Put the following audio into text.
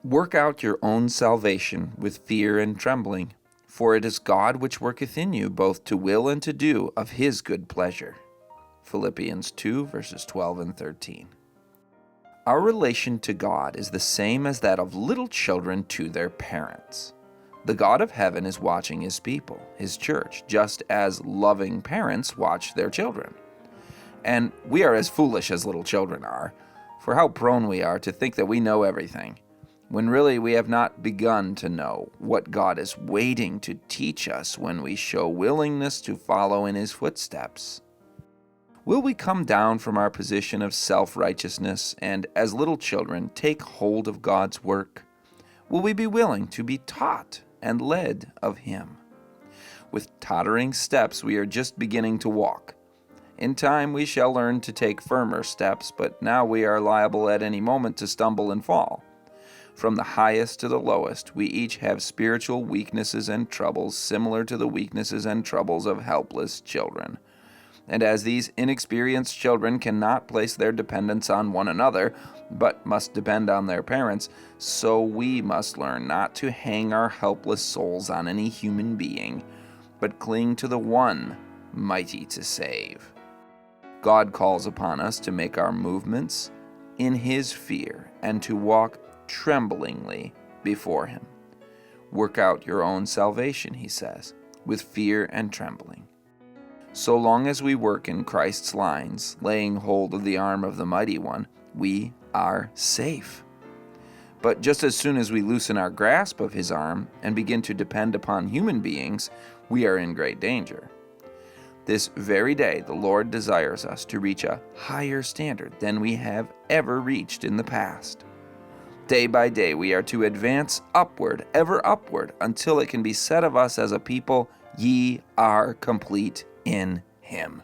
Work out your own salvation with fear and trembling, for it is God which worketh in you both to will and to do of his good pleasure. Philippians 2, verses 12 and 13. Our relation to God is the same as that of little children to their parents. The God of heaven is watching his people, his church, just as loving parents watch their children. And we are as foolish as little children are, for how prone we are to think that we know everything, when really we have not begun to know what God is waiting to teach us when we show willingness to follow in his footsteps. Will we come down from our position of self-righteousness and, as little children, take hold of God's work? Will we be willing to be taught and led of him? With tottering steps, we are just beginning to walk. In time, we shall learn to take firmer steps, but now we are liable at any moment to stumble and fall. From the highest to the lowest, we each have spiritual weaknesses and troubles similar to the weaknesses and troubles of helpless children. And as these inexperienced children cannot place their dependence on one another, but must depend on their parents, so we must learn not to hang our helpless souls on any human being, but cling to the one mighty to save. God calls upon us to make our movements in his fear and to walk tremblingly before him. Work out your own salvation, he says, with fear and trembling. So long as we work in Christ's lines, laying hold of the arm of the Mighty One, we are safe. But just as soon as we loosen our grasp of his arm and begin to depend upon human beings, we are in great danger. This very day, the Lord desires us to reach a higher standard than we have ever reached in the past. Day by day, we are to advance upward, ever upward, until it can be said of us as a people, "Ye are complete in him."